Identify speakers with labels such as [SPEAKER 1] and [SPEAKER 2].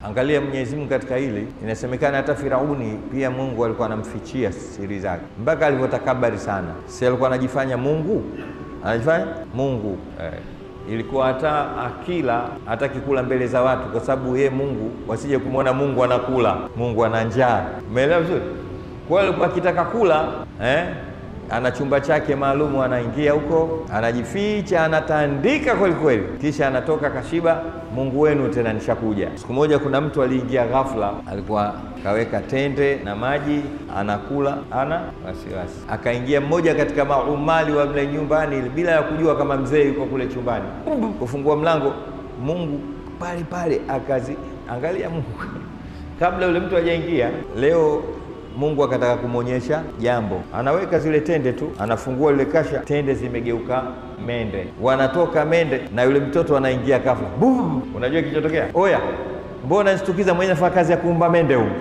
[SPEAKER 1] Angalia Mwenyezi Mungu katika hili, inasemekana hata Firauni pia Mungu alikuwa anamfichia siri zake mpaka alivyotakabari sana. Si alikuwa anajifanya Mungu, anajifanya Mungu ilikuwa hata akila hataki kula mbele za watu, kwa sababu yeye Mungu wasije kumwona Mungu anakula, Mungu ana njaa. Umeelewa vizuri? Kwa hiyo alikuwa akitaka kula ana chumba chake maalumu, anaingia huko, anajificha, anatandika kweli kweli, kisha anatoka kashiba, Mungu wenu tena nishakuja. Siku moja kuna mtu aliingia ghafla, alikuwa kaweka tende na maji, anakula, ana wasiwasi. Akaingia mmoja katika maumali wa mle nyumbani bila ya kujua kama mzee yuko kule chumbani. Kufungua mlango, Mungu pale pale angalia Mungu kabla yule mtu hajaingia. Leo Mungu akataka kumwonyesha jambo, anaweka zile tende tu, anafungua ile kasha, tende zimegeuka mende, wanatoka mende na yule mtoto anaingia ghafla. Unajua kilichotokea? Oya, mbona nishtukiza, mwenye nafanya kazi ya kuumba mende huko.